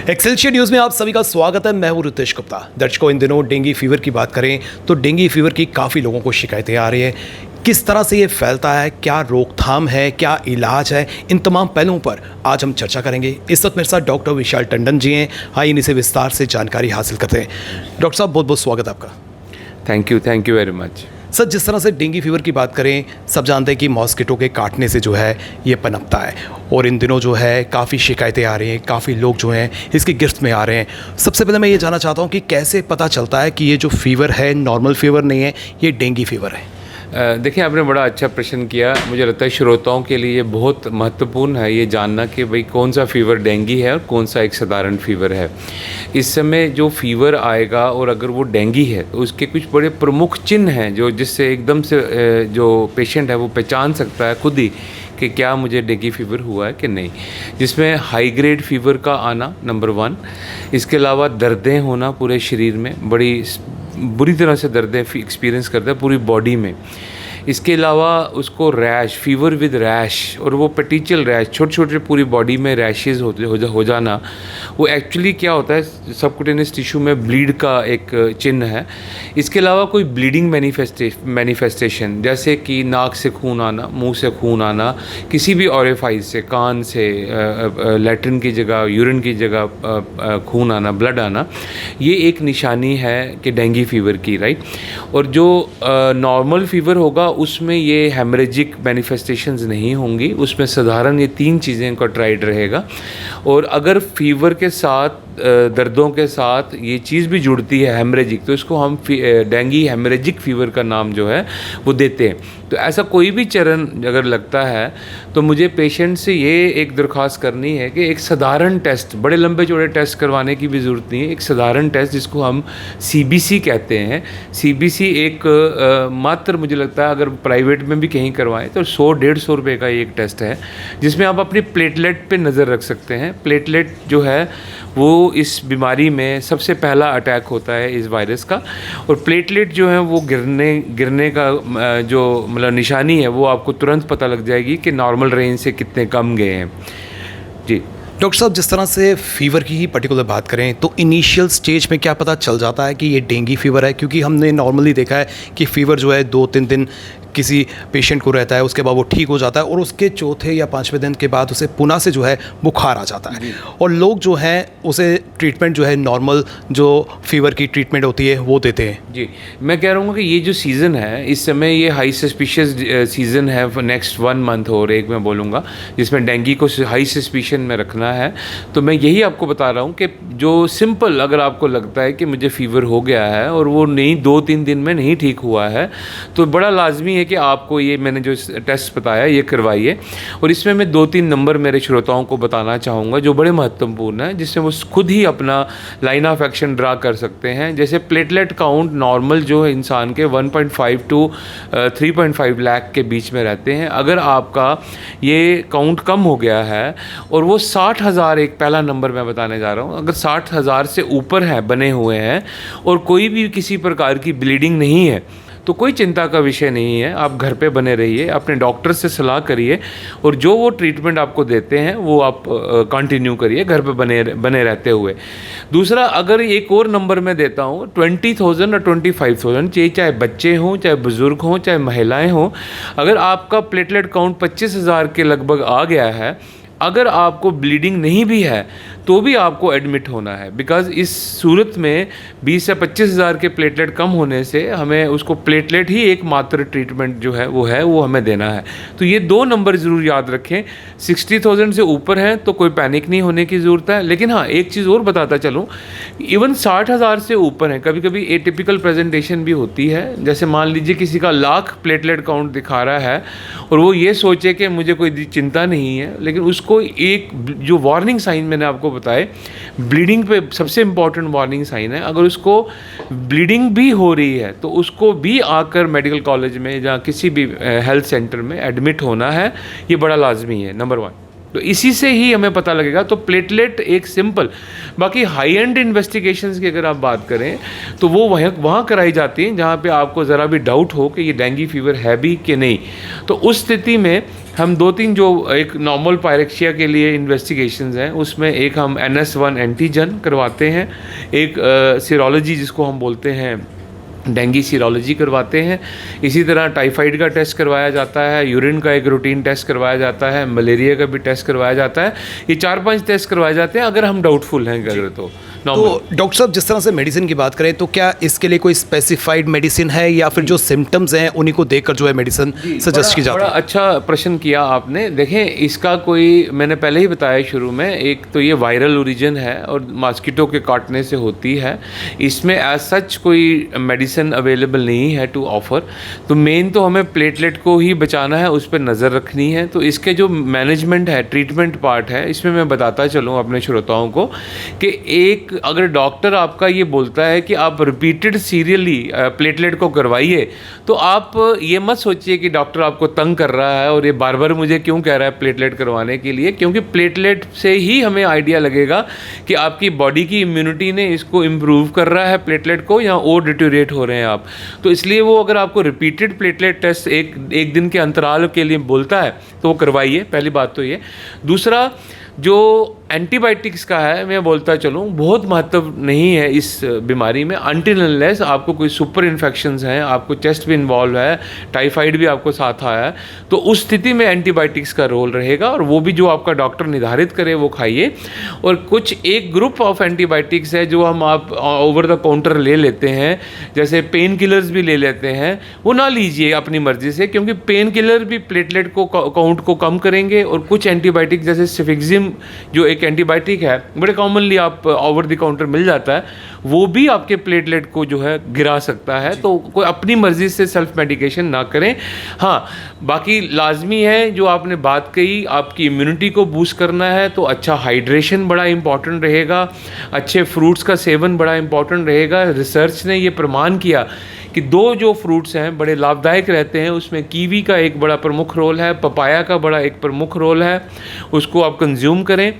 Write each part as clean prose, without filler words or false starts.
Excelsior news में आप सभी का स्वागत है। मैं हूं रितेश गुप्ता। दर्शकों, इन दिनों डेंगू फीवर की बात करें तो डेंगू फीवर की काफ़ी लोगों को शिकायतें आ रही है। किस तरह से ये फैलता है, क्या रोकथाम है, क्या इलाज है, इन तमाम पहलुओं पर आज हम चर्चा करेंगे। इस वक्त मेरे साथ डॉक्टर विशाल टंडन जी हैं। आइए इन्हीं से विस्तार से जानकारी हासिल करते हैं। डॉक्टर साहब, बहुत बहुत स्वागत आपका। Thank you very much. Sir, जिस तरह से डेंगू फीवर की बात करें, सब जानते हैं कि मॉस्किटो के काटने से जो है ये पनपता है और इन दिनों जो है काफ़ी शिकायतें आ रही हैं, काफ़ी लोग जो हैं इसकी गिरफ्त में आ रहे हैं। सबसे पहले मैं ये जानना चाहता हूँ कि कैसे पता चलता है कि ये जो फीवर है नॉर्मल फीवर नहीं है, ये डेंगू फीवर है। देखिए, आपने बड़ा अच्छा प्रश्न किया। मुझे लगता है श्रोताओं के लिए बहुत महत्वपूर्ण है ये जानना कि भाई कौन सा फीवर डेंगू है और कौन सा एक साधारण फीवर है। इस समय जो फीवर आएगा और अगर वो डेंगू है तो उसके कुछ बड़े प्रमुख चिन्ह हैं जो जिससे एकदम से जो पेशेंट है वो पहचान सकता है खुद ही कि क्या मुझे डेंगू फीवर हुआ है कि नहीं। जिसमें हाई ग्रेड फीवर का आना नंबर 1, इसके अलावा दर्दें होना पूरे शरीर में, बड़ी बुरी तरह से दर्दें एक्सपीरियंस करता है पूरी बॉडी में। इसके अलावा उसको रैश, फीवर विद रैश, और वो पेटिचियल रैश, छोटे छोटे पूरी बॉडी में रैशेज़ हो जाना, वो एक्चुअली क्या होता है सबक्यूटेनियस टिश्यू में ब्लीड का एक चिन्ह है। इसके अलावा कोई ब्लीडिंग मैनिफेस्टेशन जैसे कि नाक से खून आना, मुंह से खून आना, किसी भी ऑरिफाइस से, कान से लैट्रिन की जगह, यूरिन की जगह खून आना, ब्लड आना, ये एक निशानी है कि डेंगू फीवर की, राइट। और जो नॉर्मल फीवर होगा उसमें ये हेमरेजिक मैनिफेस्टेशंस नहीं होंगी, उसमें साधारण ये 3 चीज़ें का ट्राइड रहेगा। और अगर फीवर के साथ दर्दों के साथ ये चीज़ भी जुड़ती है हेमरेजिक, तो इसको हम डेंगू हेमरेजिक फीवर का नाम जो है वो देते हैं। तो ऐसा कोई भी चरण अगर लगता है तो मुझे पेशेंट से ये एक दरख्वास्त करनी है कि एक साधारण टेस्ट, बड़े लंबे चौड़े टेस्ट करवाने की भी ज़रूरत नहीं है। एक साधारण टेस्ट जिसको हम CBC कहते हैं। CBC एक मात्र मुझे लगता है अगर प्राइवेट में भी कहीं करवाएं तो 100-150 रुपये का एक टेस्ट है जिसमें आप अपनी प्लेटलेट पे नज़र रख सकते हैं। प्लेटलेट जो है वो इस बीमारी में सबसे पहला अटैक होता है इस वायरस का, और प्लेटलेट जो है वो गिरने का जो मतलब निशानी है वो आपको तुरंत पता लग जाएगी कि नॉर्मल रेंज से कितने कम गए हैं। जी डॉक्टर साहब, जिस तरह से फीवर की ही पर्टिकुलर बात करें तो इनिशियल स्टेज में क्या पता चल जाता है कि ये डेंगू फीवर है? क्योंकि हमने नॉर्मली देखा है कि फीवर जो है 2-3 दिन किसी पेशेंट को रहता है, उसके बाद वो ठीक हो जाता है और उसके चौथे या 5वें दिन के बाद उसे पुनः से जो है बुखार आ जाता है और लोग जो हैं उसे ट्रीटमेंट जो है नॉर्मल जो फीवर की ट्रीटमेंट होती है वो देते हैं। जी, मैं कह रहा हूँ कि ये जो सीज़न है इस समय ये हाई सस्पिशियस सीज़न है फॉर नेक्स्ट 1 मंथ और एक मैं बोलूँगा जिसमें डेंगू को हाई सस्पिशन में रखना है। तो मैं यही आपको बता रहा हूँ कि जो सिंपल अगर आपको लगता है कि मुझे फीवर हो गया है और वो नहीं 2-3 दिन में नहीं ठीक हुआ है तो बड़ा लाजमी है कि आपको ये मैंने जो टेस्ट बताया ये करवाइए। और इसमें मैं 2-3 नंबर मेरे श्रोताओं को बताना चाहूँगा जो बड़े महत्वपूर्ण हैं, जिससे वो खुद ही अपना लाइन ऑफ एक्शन ड्रा कर सकते हैं। जैसे प्लेटलेट काउंट नॉर्मल जो है इंसान के 1.5 to 3.5 लाख के बीच में रहते हैं। अगर आपका ये काउंट कम हो गया है और वो 60,000, एक पहला नंबर मैं बताने जा रहा हूँ, अगर 60,000 से ऊपर है बने हुए हैं और कोई भी किसी प्रकार की ब्लीडिंग नहीं है तो कोई चिंता का विषय नहीं है। आप घर पे बने रहिए, अपने डॉक्टर से सलाह करिए और जो वो ट्रीटमेंट आपको देते हैं वो आप कंटिन्यू करिए घर पे बने रहते हुए। दूसरा, अगर एक और नंबर मैं देता हूँ 20,000 और 25,000, चाहे बच्चे हों, चाहे बुज़ुर्ग हों, चाहे महिलाएं हों, अगर आपका प्लेटलेट काउंट 25,000 के लगभग आ गया है, अगर आपको ब्लीडिंग नहीं भी है तो भी आपको एडमिट होना है। बिकॉज़ इस सूरत में 20 से 25,000 के प्लेटलेट कम होने से हमें उसको प्लेटलेट ही एक मात्र ट्रीटमेंट जो है वो हमें देना है। तो ये 2 नंबर ज़रूर याद रखें। 60,000 से ऊपर हैं तो कोई पैनिक नहीं होने की ज़रूरत है। लेकिन हाँ, एक चीज़ और बताता चलूँ, इवन 60,000 से ऊपर है कभी कभी एटिपिकल प्रेजेंटेशन भी होती है। जैसे मान लीजिए किसी का 1,00,000 प्लेटलेट काउंट दिखा रहा है और वो ये सोचे कि मुझे कोई चिंता नहीं है, लेकिन उसको एक जो वार्निंग साइन मैंने आपको बताए, ब्लीडिंग पे सबसे इम्पॉर्टेंट वार्निंग साइन है। अगर उसको ब्लीडिंग भी हो रही है तो उसको भी आकर मेडिकल कॉलेज में या किसी भी हेल्थ सेंटर में एडमिट होना है। ये बड़ा लाजमी है, नंबर 1। तो इसी से ही हमें पता लगेगा। तो प्लेटलेट एक सिंपल, बाकी हाई एंड इन्वेस्टिगेशंस की अगर आप बात करें तो वो वहाँ कराई जाती हैं जहाँ पे आपको ज़रा भी डाउट हो कि ये डेंगू फीवर है भी कि नहीं। तो उस स्थिति में हम 2-3 जो एक नॉर्मल पायरेक्सिया के लिए इन्वेस्टिगेशंस हैं, उसमें एक हम NS1 एंटीजन करवाते हैं, एक सीरोलॉजी जिसको हम बोलते हैं डेंगी सीरोलॉजी करवाते हैं। इसी तरह टाइफाइड का टेस्ट करवाया जाता है, यूरिन का एक रूटीन टेस्ट करवाया जाता है, मलेरिया का भी टेस्ट करवाया जाता है। ये 4-5 टेस्ट करवाए जाते हैं अगर हम डाउटफुल हैं अगर तो डॉक्टर साहब, जिस तरह से मेडिसिन की बात करें तो क्या इसके लिए कोई स्पेसिफाइड मेडिसिन है या फिर जो सिम्टम्स हैं उन्हीं को देखकर जो है मेडिसिन सजेस्ट की जाती है? बड़ा अच्छा प्रश्न किया आपने। देखें, इसका कोई, मैंने पहले ही बताया शुरू में, एक तो ये वायरल ओरिजिन है और मॉस्किटो के काटने से होती है। इसमें एज सच कोई मेडिसिन अवेलेबल नहीं है टू ऑफर। तो मेन तो हमें प्लेटलेट को ही बचाना है, उस पर नज़र रखनी है। तो इसके जो मैनेजमेंट है, ट्रीटमेंट पार्ट है, इसमें मैं बताता चलूँ अपने श्रोताओं को कि एक अगर डॉक्टर आपका ये बोलता है कि आप रिपीटेड सीरियली प्लेटलेट को करवाइए, तो आप ये मत सोचिए कि डॉक्टर आपको तंग कर रहा है और ये बार बार मुझे क्यों कह रहा है प्लेटलेट करवाने के लिए, क्योंकि प्लेटलेट से ही हमें आइडिया लगेगा कि आपकी बॉडी की इम्यूनिटी ने इसको इम्प्रूव कर रहा है प्लेटलेट को, या और डिटोरेट हो रहे हैं आप। तो इसलिए वो अगर आपको रिपीटेड प्लेटलेट टेस्ट एक दिन के अंतराल के लिए बोलता है तो वो करवाइए, पहली बात तो ये। दूसरा, जो एंटीबायोटिक्स का है, मैं बोलता चलूँ, बहुत महत्व नहीं है इस बीमारी में अनटिल अनलेस आपको कोई सुपर इन्फेक्शंस हैं, आपको चेस्ट भी इन्वॉल्व है, टाइफाइड भी आपको साथ आया है, तो उस स्थिति में एंटीबायोटिक्स का रोल रहेगा और वो भी जो आपका डॉक्टर निर्धारित करे वो खाइए। और कुछ एक ग्रुप ऑफ एंटीबायोटिक्स है जो हम आप ओवर द काउंटर ले लेते हैं, जैसे पेन किलर्स भी ले लेते हैं, वो ना लीजिए अपनी मर्जी से, क्योंकि पेन किलर भी प्लेटलेट को काउंट को कम करेंगे। और कुछ एंटीबायोटिक जैसे सिफिक्सिम जो एक एंटीबायोटिक है, बड़े कॉमनली आप ओवर द काउंटर मिल जाता है, वो भी आपके प्लेटलेट को जो है गिरा सकता है। तो कोई अपनी मर्जी से सेल्फ मेडिकेशन ना करें। हाँ, बाकी लाजमी है जो आपने बात कही, आपकी इम्यूनिटी को बूस्ट करना है तो अच्छा हाइड्रेशन बड़ा इंपॉर्टेंट रहेगा, अच्छे फ्रूट्स का सेवन बड़ा इंपॉर्टेंट रहेगा। रिसर्च ने ये प्रमाण किया कि 2 जो फ्रूट्स हैं बड़े लाभदायक रहते हैं, उसमें कीवी का एक बड़ा प्रमुख रोल है, पपाया का बड़ा एक प्रमुख रोल है, उसको आप कंज्यूम करें।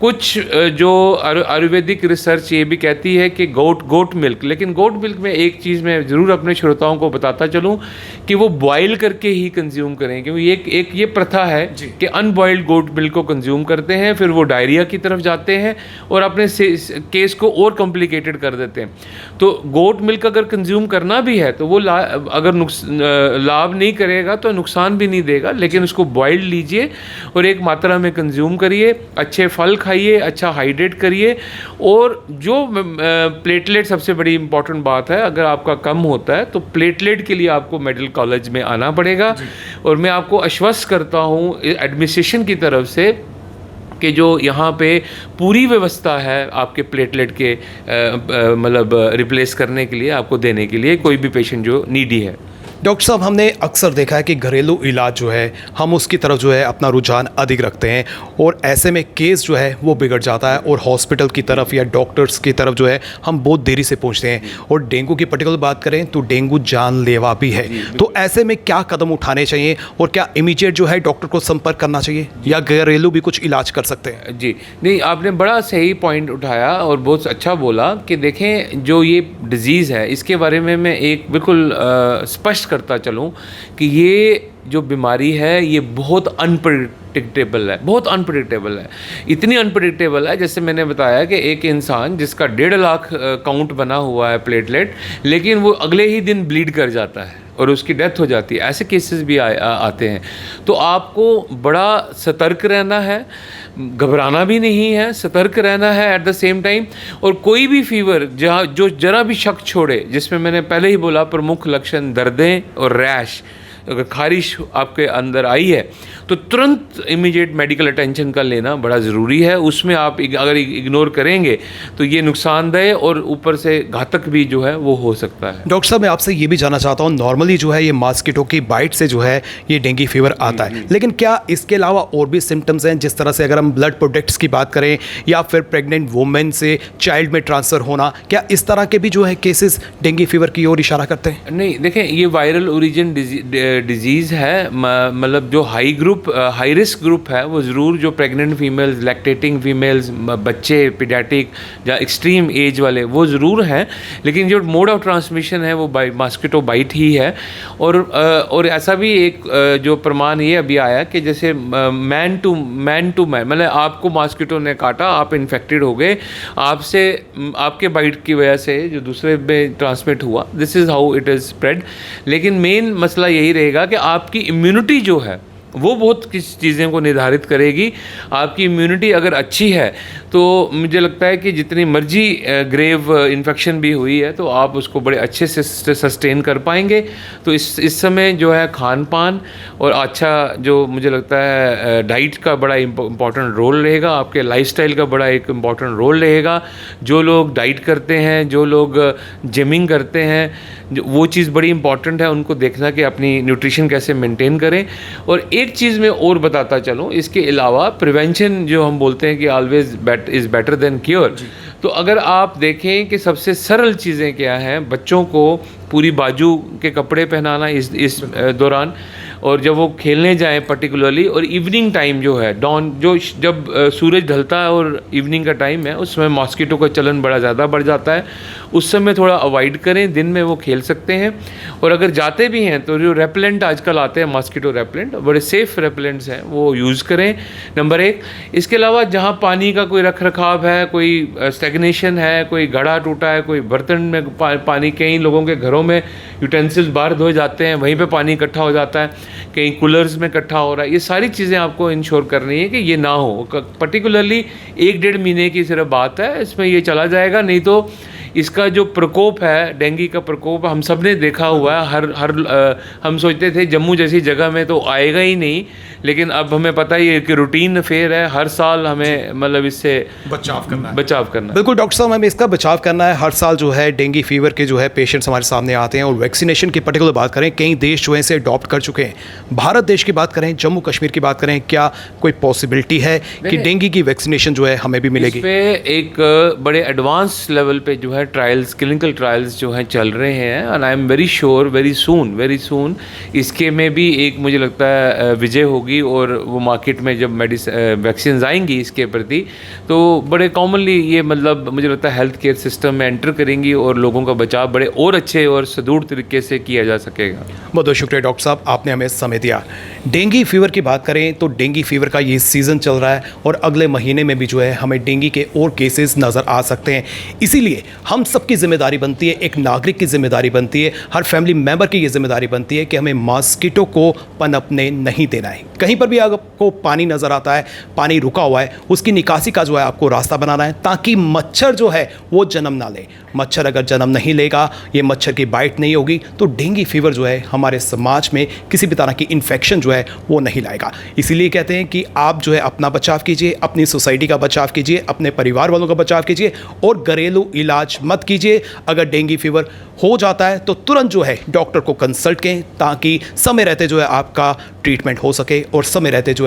कुछ जो आयुर्वेदिक रिसर्च ये भी कहती है कि गोट मिल्क, लेकिन गोट मिल्क में एक चीज़ मैं ज़रूर अपने श्रोताओं को बताता चलूँ कि वो बॉयल करके ही कंज्यूम करें, क्योंकि एक ये प्रथा है कि अनबॉइल्ड गोट मिल्क को कंज्यूम करते हैं, फिर वो डायरिया की तरफ जाते हैं और अपने केस को और कॉम्प्लिकेटेड कर देते हैं। तो गोट मिल्क अगर कंज्यूम करना भी है तो वो अगर लाभ नहीं करेगा तो नुकसान भी नहीं देगा, लेकिन उसको बॉइल्ड लीजिए और एक मात्रा में कंज्यूम करिए, अच्छे फल खाइए, अच्छा हाइड्रेट करिए। और जो प्लेटलेट सबसे बड़ी इंपॉर्टेंट बात है, अगर आपका कम होता है तो प्लेटलेट के लिए आपको मेडिकल कॉलेज में आना पड़ेगा। और मैं आपको आश्वस्त करता हूँ एडमिनिस्ट्रेशन की तरफ से कि जो यहाँ पे पूरी व्यवस्था है आपके प्लेटलेट के मतलब रिप्लेस करने के लिए, आपको देने के लिए, कोई भी पेशेंट जो नीडी है। डॉक्टर साहब, हमने अक्सर देखा है कि घरेलू इलाज जो है हम उसकी तरफ जो है अपना रुझान अधिक रखते हैं और ऐसे में केस जो है वो बिगड़ जाता है और हॉस्पिटल की तरफ या डॉक्टर्स की तरफ जो है हम बहुत देरी से पहुंचते हैं। और डेंगू की पर्टिकुलर बात करें तो डेंगू जानलेवा भी है, तो ऐसे में क्या कदम उठाने चाहिए और क्या इमीडिएट जो है डॉक्टर को संपर्क करना चाहिए या घरेलू भी कुछ इलाज कर सकते हैं? जी नहीं, आपने बड़ा सही पॉइंट उठाया और बहुत अच्छा बोला कि देखें जो ये डिज़ीज़ है इसके बारे में मैं एक बिल्कुल स्पष्ट करता चलूँ कि ये जो बीमारी है ये बहुत अनप्रेडिक्टेबल है, बहुत अनप्रेडिक्टेबल है। इतनी अनप्रेडिक्टेबल है जैसे मैंने बताया कि एक इंसान जिसका 1.5 लाख काउंट बना हुआ है प्लेटलेट, लेकिन वो अगले ही दिन ब्लीड कर जाता है और उसकी डेथ हो जाती है, ऐसे केसेस भी आते हैं। तो आपको बड़ा सतर्क रहना है, घबराना भी नहीं है, सतर्क रहना है एट द सेम टाइम। और कोई भी फीवर जहाँ जो जरा भी शक छोड़े, जिसमें मैंने पहले ही बोला प्रमुख लक्षण दर्दें और रैश, अगर खारिश आपके अंदर आई है तो तुरंत इमीडिएट मेडिकल अटेंशन का लेना बड़ा ज़रूरी है। उसमें आप अगर इग्नोर करेंगे तो ये नुकसानदेह और ऊपर से घातक भी जो है वो हो सकता है। डॉक्टर साहब, मैं आपसे ये भी जानना चाहता हूँ, नॉर्मली जो है ये मॉस्किटो की बाइट से जो है ये डेंगू फीवर आता है, लेकिन क्या इसके अलावा और भी सिम्टम्स हैं? जिस तरह से अगर हम ब्लड प्रोडक्ट्स की बात करें या फिर प्रेग्नेंट वुमेन से चाइल्ड में ट्रांसफ़र होना, क्या इस तरह के भी जो है केसेस डेंगू फीवर की ओर इशारा करते हैं? नहीं, देखें, ये वायरल ओरिजिन डिजीज़ है, मतलब जो हाई रिस्क ग्रुप है वो ज़रूर, जो प्रेग्नेंट फीमेल्स, लैक्टेटिंग फीमेल्स, बच्चे पीडियाट्रिक या एक्सट्रीम एज वाले, वो ज़रूर हैं। लेकिन जो मोड ऑफ ट्रांसमिशन है वो मॉस्किटो बाइट ही है। और ऐसा भी एक जो प्रमाण ये अभी आया कि जैसे मैन टू मैन, मतलब आपको मॉस्किटो ने काटा, आप इन्फेक्टेड हो गए, आपसे आपके बाइट की वजह से जो दूसरे में ट्रांसमिट हुआ, this is how it is spread. लेकिन मेन मसला यही रहेगा कि आपकी इम्यूनिटी जो है वो बहुत किस चीज़ें को निर्धारित करेगी। आपकी इम्यूनिटी अगर अच्छी है तो मुझे लगता है कि जितनी मर्जी ग्रेव इन्फेक्शन भी हुई है तो आप उसको बड़े अच्छे से सस्टेन कर पाएंगे। तो इस समय जो है खान पान और अच्छा, जो मुझे लगता है डाइट का बड़ा इम्पॉर्टेंट रोल रहेगा, आपके लाइफस्टाइल का बड़ा एक इम्पॉर्टेंट रोल रहेगा। जो लोग डाइट करते हैं, जो लोग जिमिंग करते हैं, वो चीज़ बड़ी इंपॉर्टेंट है, उनको देखना कि अपनी न्यूट्रिशन कैसे मेंटेन करें। और एक चीज़ मैं और बताता चलूँ, इसके अलावा प्रिवेंशन जो हम बोलते हैं कि always is better than cure. तो अगर आप देखें कि सबसे सरल चीज़ें क्या हैं, बच्चों को पूरी बाजू के कपड़े पहनाना इस दौरान, और जब वो खेलने जाएं पर्टिकुलरली, और इवनिंग टाइम जो है, डॉन, जो जब सूरज ढलता है और इवनिंग का टाइम है, उस समय मॉस्किटो का चलन बड़ा ज़्यादा बढ़ जाता है। उस समय थोड़ा अवॉइड करें, दिन में वो खेल सकते हैं। और अगर जाते भी हैं तो जो रेपेलेंट आजकल आते हैं, मॉस्किटो रेपेलेंट, बड़े सेफ़ रेपेलेंट्स हैं, वो यूज़ करें, नंबर 1। इसके अलावा जहाँ पानी का कोई रख रखाव है, कोई स्टेगनेशन है, कोई घड़ा टूटा है, कोई बर्तन में पानी, कई लोगों के घरों में यूटेंसिल्स बाहर धोए जाते हैं, वहीं पे पानी इकट्ठा हो जाता है, कहीं कूलर्स में इकट्ठा हो रहा है। ये सारी चीज़ें आपको इंश्योर करनी है कि ये ना हो। पर्टिकुलरली 1-1.5 महीने की सिर्फ बात है, इसमें ये चला जाएगा। नहीं तो इसका जो प्रकोप है, डेंगू का प्रकोप, हम सब ने देखा हुआ है। हम सोचते थे जम्मू जैसी जगह में तो आएगा ही नहीं, लेकिन अब हमें पता ही है कि रूटीन अफेयर है, हर साल हमें मतलब इससे बचाव करना है। बिल्कुल डॉक्टर साहब, हमें इसका बचाव करना है। हर साल जो है डेंगू फीवर के जो है पेशेंट्स हमारे सामने आते हैं, और वैक्सीनेशन की पर्टिकुलर बात करें, कई देश जो है इसे अडॉप्ट कर चुके हैं। भारत देश की बात करें, जम्मू कश्मीर की बात करें, क्या कोई पॉसिबिलिटी है कि डेंगू की वैक्सीनेशन जो है हमें भी मिलेगी? इस पे एक बड़े एडवांस लेवल पे जो है ट्रायल्स, क्लिनिकल ट्रायल्स जो हैं चल रहे हैं, and I am very sure very soon इसके में भी एक मुझे लगता है विजय होगी, और वो मार्केट में जब वैक्सीन आएंगी इसके प्रति, तो बड़े कॉमनली ये मतलब मुझे लगता है हेल्थ केयर सिस्टम में एंटर करेंगी, और लोगों का बचाव बड़े और अच्छे और सुदृढ़ तरीके से किया जा सकेगा। बहुत बहुत शुक्रिया डॉक्टर साहब, आपने हमें समय दिया। डेंगू फीवर की बात करें तो डेंगू फीवर का ये सीज़न चल रहा है, और अगले महीने में भी जो है हमें डेंगू के और केसेस नज़र आ सकते हैं। इसीलिए हम सबकी जिम्मेदारी बनती है, एक नागरिक की जिम्मेदारी बनती है, हर फैमिली मेम्बर की ये जिम्मेदारी बनती है कि हमें मॉस्किटो को पनपने नहीं देना है। कहीं पर भी आपको पानी नज़र आता है, पानी रुका हुआ है, उसकी निकासी का जो है आपको रास्ता बनाना है, ताकि मच्छर जो है वो जन्म ना ले। मच्छर अगर जन्म नहीं लेगा, ये मच्छर की बाइट नहीं होगी, तो डेंगू फीवर जो है हमारे समाज में किसी भी तरह की इन्फेक्शन जो है वो नहीं लाएगा। इसीलिए कहते हैं कि आप जो है अपना बचाव कीजिए, अपनी सोसाइटी का बचाव कीजिए, अपने परिवार वालों का बचाव कीजिए, और घरेलू इलाज मत कीजिए। अगर डेंगू फीवर हो जाता है तो तुरंत जो है डॉक्टर को कंसल्ट करें, ताकि समय रहते जो है आपका ट्रीटमेंट हो सके, और समय रहते जो है